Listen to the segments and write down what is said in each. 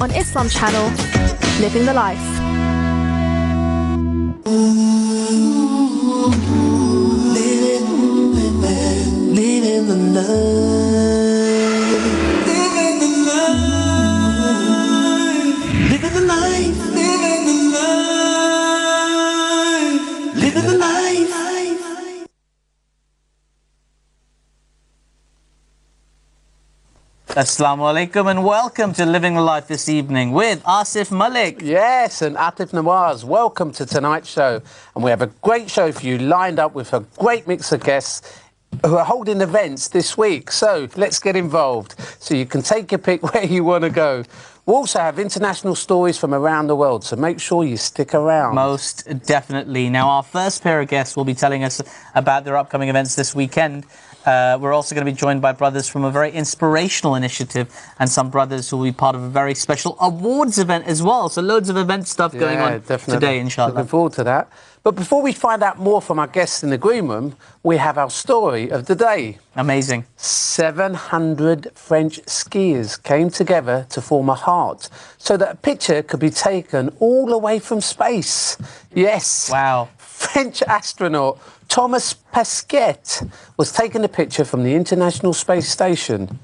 on Islam Channel, Living the Life. Living the life. Living the life. Living the life. Living the life. Assalamu alaikum and welcome to Living the Life this evening with Asif Malik. Yes, and Atif Nawaz. Welcome to tonight's show. And we have a great show for you lined up with a great mix of guests who are holding events this week. So let's get involved so you can take your pick where you want to go. We also have international stories from around the world, so make sure you stick around. Most definitely. Now, our first pair of guests will be telling us about their upcoming events this weekend. We're also going to be joined by brothers from a very inspirational initiative and some brothers who will be part of a very special awards event as well. So loads of event stuff going on today, inshallah. Looking forward to that. But before we find out more from our guests in the green room, we have our story of the day. Amazing. 700 French skiers came together to form a heart so that a picture could be taken all the way from space. Yes. Wow. French astronaut Thomas Pesquet was taking a picture from the International Space Station.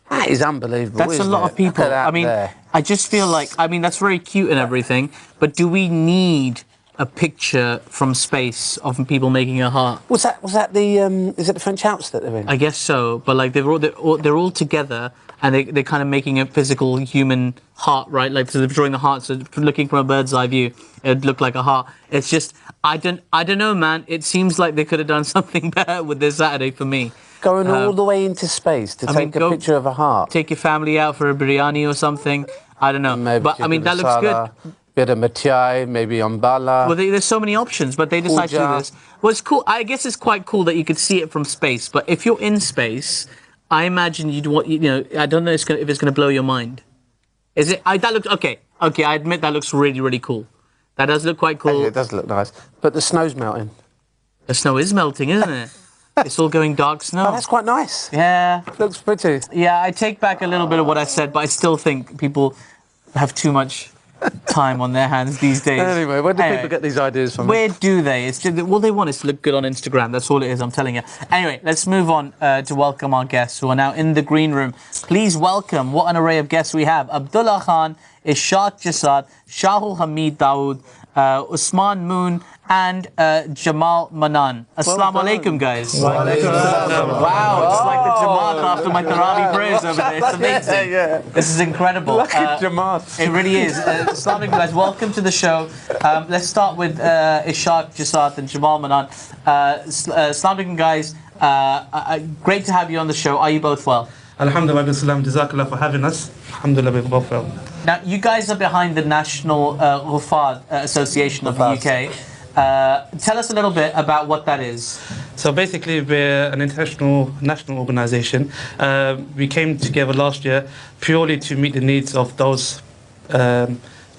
That is unbelievable. That's a lot of people. I mean, I just feel like, that's very cute and everything, but do we need a picture from space of people making a heart? Was that the is it the French Alps that they're in? I guess so, but like they're all together and they're kind of making a physical human heart, right? Like so they're drawing the heart, so looking from a bird's eye view, it'd look like a heart. It's just I don't know, man. It seems like they could have done something better with this Saturday for me. Going all the way into space to take a picture of a heart. Take your family out for a biryani or something. I don't know, maybe but I mean that looks good. Bit of Matiai, maybe Umbala. Well, there's so many options, but they decided to do this. Well, it's cool. I guess it's quite cool that you could see it from space. But if you're in space, I imagine you'd want, I don't know if it's going to blow your mind. Is it? That looks okay. Okay, I admit that looks really, really cool. That does look quite cool. It does look nice, but the snow's melting. The snow is melting, isn't it? It's all going dark snow. Oh, that's quite nice. Yeah. Looks pretty. Yeah, I take back a little bit of what I said, but I still think people have too much time on their hands these days. Anyway, where do people get these ideas from? Where do they? It's just, all they want is to look good on Instagram. That's all it is, I'm telling you. Anyway, let's move on to welcome our guests who are now in the green room. Please welcome, what an array of guests we have. Abdullah Khan, Ishaq Jasad, Shahul Hamid Dawood, Usman Moon, and Jamal Manan. Assalamu alaikum, guys. Wa alaikum assalam. Wow, it's like the Jamaat after my Tarawih prayers over there. It's amazing. Yeah. This is incredible. Lucky Jamaat. It really is. Assalamu alaikum, guys. Welcome to the show. Let's start with Ishaq Jasad and Jamal Manan. Assalamu alaikum, guys. Great to have you on the show. Are you both well? Alhamdulillah, Jazakallah for having us. Alhamdulillah, we're both well. Now, you guys are behind the National Hufayza Association of the UK. Tell us a little bit about what that is. So basically, we're an international national organisation. We came together last year purely to meet the needs of those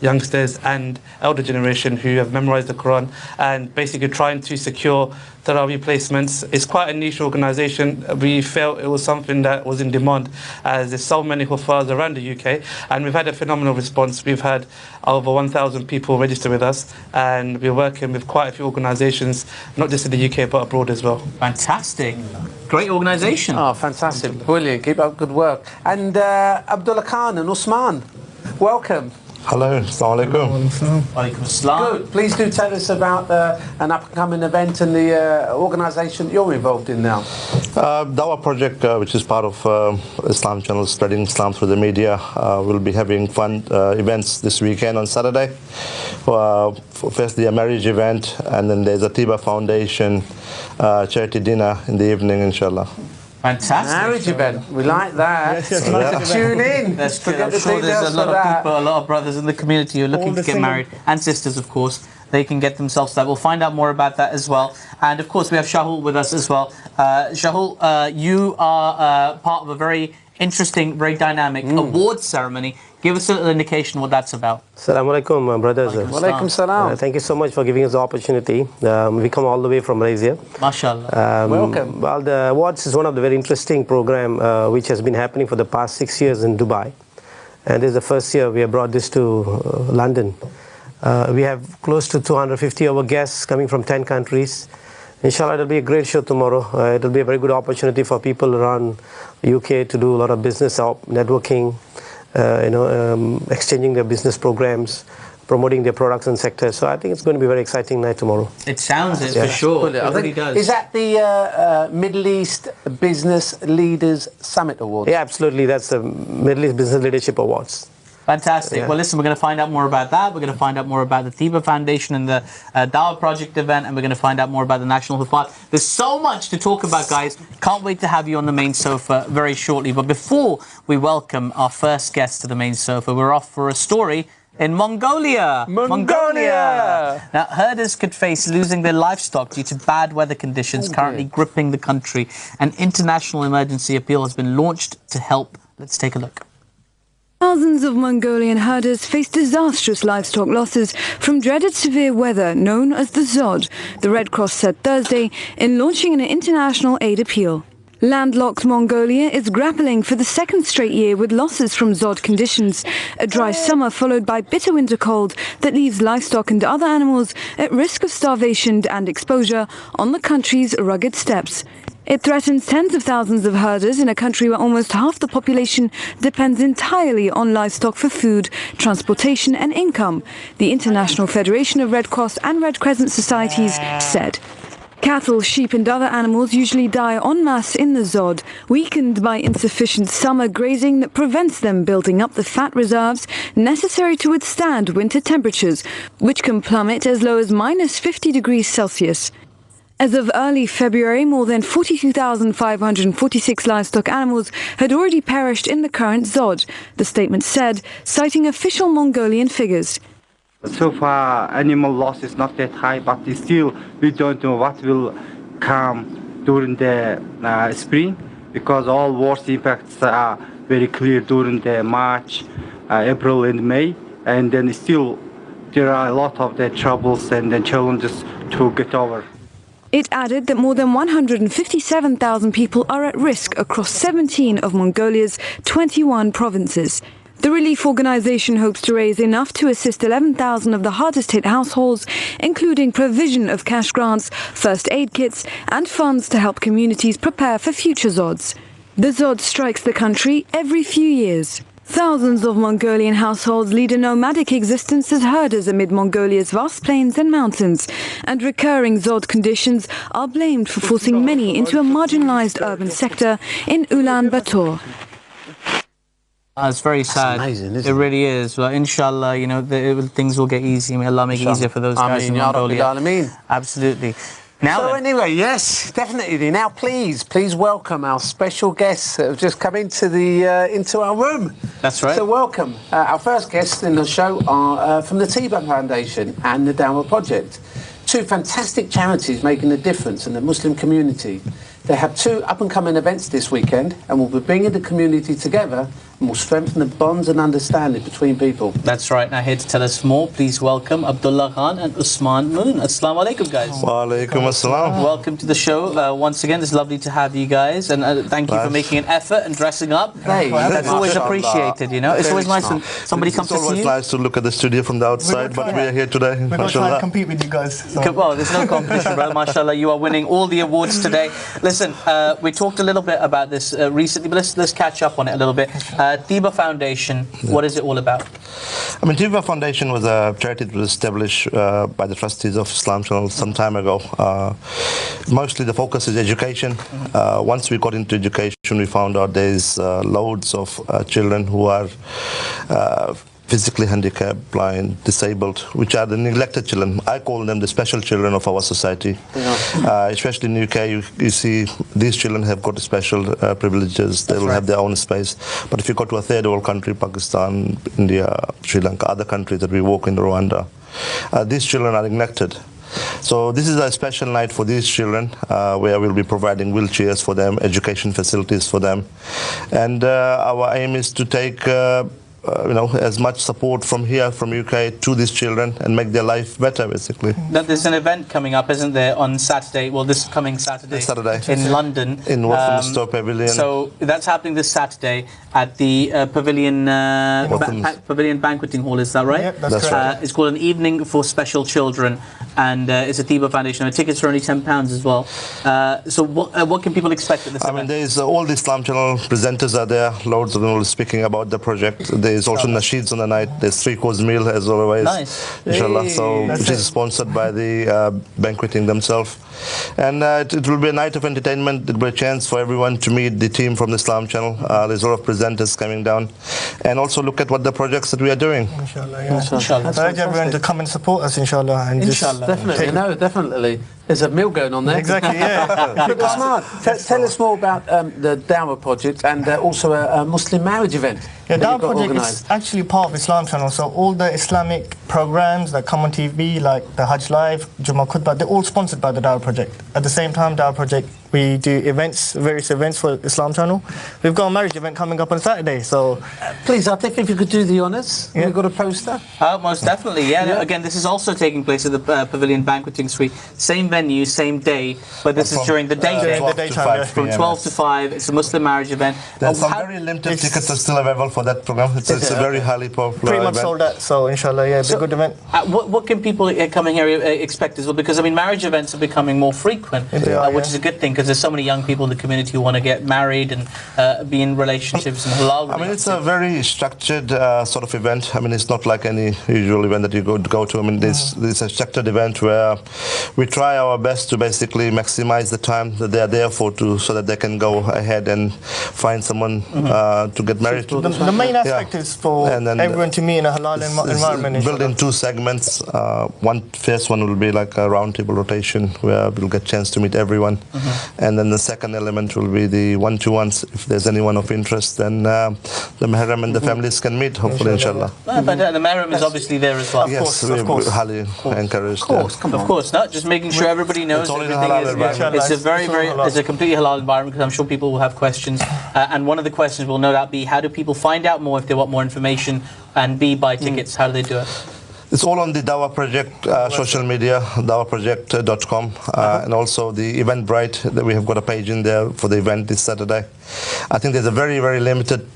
youngsters and elder generation who have memorized the Quran and basically trying to secure Taraweeh placements. It's quite a niche organisation. We felt it was something that was in demand as there's so many Hufaz around the UK and we've had a phenomenal response. We've had over 1,000 people register with us and we're working with quite a few organisations, not just in the UK but abroad as well. Fantastic. Great organisation. Oh, fantastic. Brilliant. Keep up good work. And Abdullah Khan and Usman, welcome. Hello, assalamu alaikum. Walaikum assalam. Good. Please do tell us about an upcoming event and the organisation you're involved in now. Dawah project, which is part of Islam Channel, spreading Islam through the media. We'll be having fun events this weekend on Saturday. Firstly, a marriage event, and then there's a Tiba Foundation charity dinner in the evening, inshallah. Fantastic. Marriage event. We like that. Tune in. That's good. I'm sure there's a lot of people, a lot of brothers in the community who are looking to get married, and sisters, of course. They can get themselves that. We'll find out more about that as well. And of course, we have Shahul with us as well. Shahul, you are part of a very interesting, very dynamic awards ceremony. Give us a little indication what that's about. Assalamu alaikum, brothers. Wa alaikum salam. Thank you so much for giving us the opportunity. We come all the way from Malaysia. MashaAllah. Welcome. Well, the awards is one of the very interesting program which has been happening for the past 6 years in Dubai. and this is the first year we have brought this to London. We have close to 250 of our guests coming from 10 countries. Inshallah, it'll be a great show tomorrow. It'll be a very good opportunity for people around UK to do a lot of business networking, exchanging their business programs, promoting their products and sectors. So I think it's going to be a very exciting night tomorrow. It sounds it for sure. It really does. Is that the Middle East Business Leaders Summit Awards? Yeah, absolutely. That's the Middle East Business Leadership Awards. Fantastic. Well, listen, we're going to find out more about that. We're going to find out more about the Tiba Foundation and the Dawah Project event, and we're going to find out more about the National Hufayza. There's so much to talk about, guys. Can't wait to have you on the main sofa very shortly. But before we welcome our first guest to the main sofa, we're off for a story in Mongolia. Mongolia! Now, herders could face losing their livestock due to bad weather conditions currently gripping the country. An international emergency appeal has been launched to help. Let's take a look. Thousands of Mongolian herders face disastrous livestock losses from dreaded severe weather known as the Zod, the Red Cross said Thursday in launching an international aid appeal. Landlocked Mongolia is grappling for the second straight year with losses from Zod conditions, a dry summer followed by bitter winter cold that leaves livestock and other animals at risk of starvation and exposure on the country's rugged steppes. It threatens tens of thousands of herders in a country where almost half the population depends entirely on livestock for food, transportation and income, the International Federation of Red Cross and Red Crescent Societies said. Cattle, sheep and other animals usually die en masse in the Zod, weakened by insufficient summer grazing that prevents them building up the fat reserves necessary to withstand winter temperatures, which can plummet as low as minus 50 degrees Celsius. As of early February, more than 42,546 livestock animals had already perished in the current Zod, the statement said, citing official Mongolian figures. So far, animal loss is not that high, but still we don't know what will come during the spring, because all worst impacts are very clear during the March, April and May, and then still there are a lot of the troubles and the challenges to get over. It added that more than 157,000 people are at risk across 17 of Mongolia's 21 provinces. The relief organization hopes to raise enough to assist 11,000 of the hardest hit households, including provision of cash grants, first aid kits and funds to help communities prepare for future Zods. The Zod strikes the country every few years. Thousands of Mongolian households lead a nomadic existence as herders amid Mongolia's vast plains and mountains, and recurring Zod conditions are blamed for forcing many into a marginalized urban sector in Ulaanbaatar. It's very sad. Amazing, isn't it really is. Well, inshallah, things will get easy. May Allah make it easier for those guys in Mongolia. Absolutely. So anyway, yes, definitely. Now, please welcome our special guests that have just come into our room. That's right. So welcome. Our first guests in the show are from the Tiba Foundation and the Dawah Project, two fantastic charities making a difference in the Muslim community. They have two up-and-coming events this weekend, and will be bringing the community together and will strengthen the bonds and understanding between people. That's right. Now, here to tell us more, please welcome Abdullah Khan and Usman Moon. Assalamu alaikum, guys. Wa alaikum assalam. Welcome to the show. Once again, it's lovely to have you guys, and thank you for making an effort and dressing up. Hey, that's always appreciated, It's always nice when somebody comes to see you. It's always nice to look at the studio from the outside, but we are here today. We're going to try and compete with you guys. So. Well, there's no competition, brother. MashaAllah, you are winning all the awards today. Listen, we talked a little bit about this recently, but let's catch up on it a little bit. Tiba Foundation, what is it all about? Tiba Foundation was a charity that was established by the trustees of Islam Channel some time ago. Mostly the focus is education. Once we got into education, we found out there's loads of children who are physically handicapped, blind, disabled, which are the neglected children. I call them the special children of our society. Especially in the UK, you see these children have got special privileges. They will have their own space. But if you go to a third world country, Pakistan, India, Sri Lanka, other countries that we work in, Rwanda, these children are neglected. So this is a special night for these children, where we'll be providing wheelchairs for them, education facilities for them. And our aim is to take as much support from here, from UK, to these children and make their life better, basically. Now, there's an event coming up, isn't there, on Saturday? Well, this coming Saturday in London, in Westminster Pavilion. So that's happening this Saturday at the Pavilion Pavilion Banqueting Hall. Is that right? Yep, that's correct. It's called An Evening for Special Children, and it's a Tiba Foundation. And tickets are only £10 as well. So what can people expect at this event? I mean, there's all the Islam Channel presenters are there. Loads of them will be speaking about the project. There's also Nasheeds on the night. There's 3-course meal as always. Nice. Inshallah. So which is sponsored by the banqueting themselves. And it will be a night of entertainment. It will be a chance for everyone to meet the team from the Islam Channel. There's a lot of presenters coming down. And also look at what the projects that we are doing. Inshallah, yeah. Inshallah. I urge everyone to come and support us, inshallah. And Inshallah. Definitely. No, definitely. There's a meal going on there. Exactly, yeah. Smart. Tell us more about the Dawah project and also a Muslim marriage event. Yeah, Dawah project is actually part of Islam Channel. So all the Islamic programs that come on TV, like the Hajj Live, Jummah Khutbah, they're all sponsored by the Dawah project. At the same time, Dawah project, we do events, various events for Islam Channel. We've got a marriage event coming up on Saturday, so... Please, I think if you could do the honours. Yeah. We've got a poster. Most definitely, yeah. Again, this is also taking place at the Pavilion Banqueting Suite. Same venue, same day, but this is during the daytime. From 12 to 5, it's a Muslim marriage event. There's some very limited tickets are still available for that program. It's a very highly popular pretty much event. Sold out, so inshallah, yeah, it's a good event. What can people coming here expect as well? Because, I mean, marriage events are becoming more frequent, which is a good thing, because there's so many young people in the community who want to get married and be in relationships and halal. I mean, it's a very structured sort of event. I mean, it's not like any usual event that you go to. I mean, this is a structured event where we try our best to basically maximize the time that they are there for, so that they can go ahead and find someone to get married to. The main aspect is for everyone to meet in a halal environment. Built in 2 segments. First one will be like a roundtable rotation where we'll get a chance to meet everyone. And then the second element will be the one-to-ones. If there's anyone of interest, then the Mahram and the families can meet, hopefully, inshallah. But the Mahram is obviously there as well. Yes, we highly encourage that. Of course, not just making sure everybody knows it's a completely halal environment, because I'm sure people will have questions. And one of the questions will no doubt be, how do people find out more if they want more information, and buy tickets? How do they do it? It's all on the Dawah Project social media, dawahproject.com, and also the Eventbrite. That we have got a page in there for the event this Saturday. I think there's a very, very limited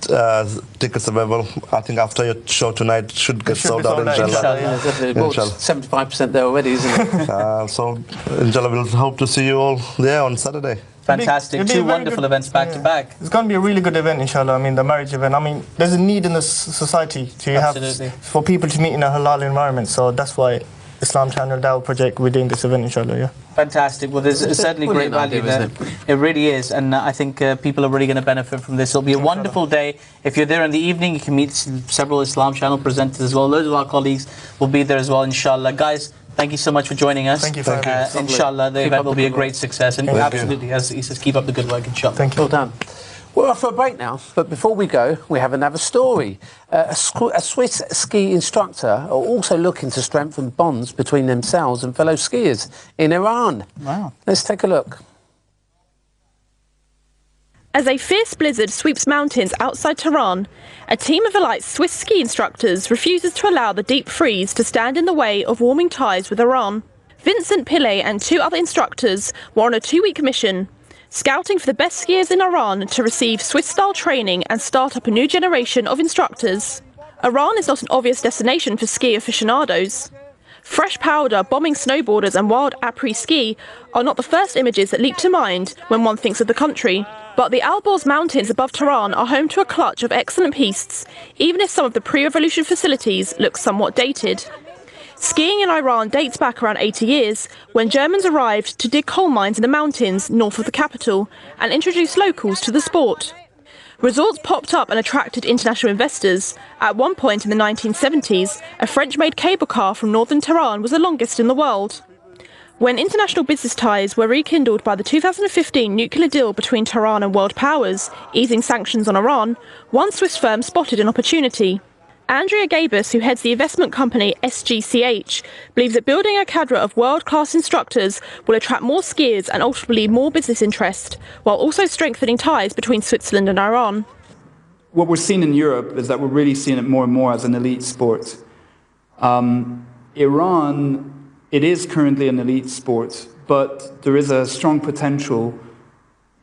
tickets available. I think after your show tonight should get sold out, inshallah. Inshallah. 75% there already, isn't it? So, inshallah, we'll hope to see you all there on Saturday. Fantastic. 2 wonderful events back to back. It's going to be a really good event, inshallah. I mean, the marriage event. I mean, there's a need in the society to for people to meet in a halal environment. So that's why Islam Channel Dawah Project, we're doing this event, inshallah, yeah. Fantastic. Well, there's certainly great value there. It really is. And I think people are really going to benefit from this. It'll be a wonderful day. If you're there in the evening, you can meet several Islam Channel presenters as well. Loads of our colleagues will be there as well, inshallah. Guys, thank you so much for joining us. Thank you for having us. Inshallah, the event will be a great success. And absolutely, as he says, keep up the good work, inshallah. Thank you. Well done. We're off for a break now, but before we go, we have another story. A Swiss ski instructor are also looking to strengthen bonds between themselves and fellow skiers in Iran. Wow. Let's take a look. As a fierce blizzard sweeps mountains outside Tehran, a team of elite Swiss ski instructors refuses to allow the deep freeze to stand in the way of warming ties with Iran. Vincent Pillay and 2 other instructors were on a 2-week mission, scouting for the best skiers in Iran to receive Swiss-style training and start up a new generation of instructors. Iran is not an obvious destination for ski aficionados. Fresh powder, bombing snowboarders and wild après-ski are not the first images that leap to mind when one thinks of the country. But the Alborz Mountains above Tehran are home to a clutch of excellent pistes, even if some of the pre-revolution facilities look somewhat dated. Skiing in Iran dates back around 80 years, when Germans arrived to dig coal mines in the mountains north of the capital and introduced locals to the sport. Resorts popped up and attracted international investors. At one point in the 1970s, a French-made cable car from northern Tehran was the longest in the world. When international business ties were rekindled by the 2015 nuclear deal between Tehran and world powers, easing sanctions on Iran, one Swiss firm spotted an opportunity. Andrea Gabus, who heads the investment company SGCH, believes that building a cadre of world-class instructors will attract more skiers and ultimately more business interest, while also strengthening ties between Switzerland and Iran. what we're seeing in Europe is that we're really seeing it more and more as an elite sport. Iran, it is currently an elite sport, but there is a strong potential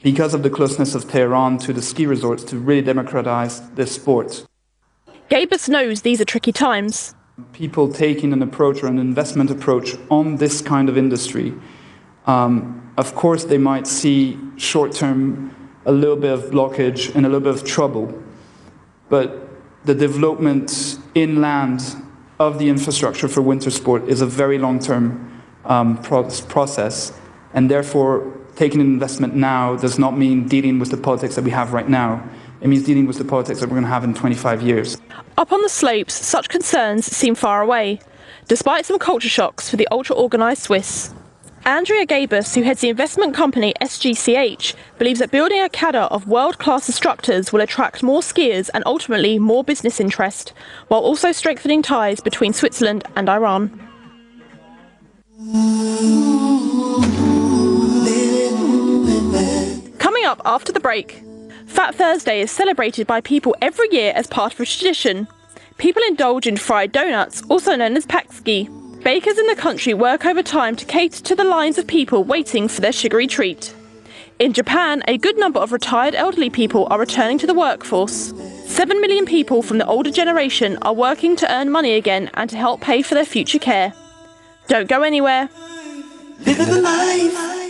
because of the closeness of Tehran to the ski resorts to really democratize this sport. Gabus knows these are tricky times. People taking an approach or an investment approach on this kind of industry, of course they might see short-term a little bit of blockage and a little bit of trouble, but the development inland of the infrastructure for winter sport is a very long-term process, and therefore taking an investment now does not mean dealing with the politics that we have right now. It means dealing with the politics that we're going to have in 25 years. Up on the slopes, such concerns seem far away, despite some culture shocks for the ultra-organised Swiss. Andrea Gabus, who heads the investment company SGCH, believes that building a cadre of world-class instructors will attract more skiers and ultimately more business interest, while also strengthening ties between Switzerland and Iran. Coming up after the break, Fat Thursday is celebrated by people every year as part of a tradition. People indulge in fried donuts, also known as pakski. Bakers in the country work overtime to cater to the lines of people waiting for their sugary treat. In Japan, a good number of retired elderly people are returning to the workforce. 7 million people from the older generation are working to earn money again and to help pay for their future care. Don't go anywhere. Living the life.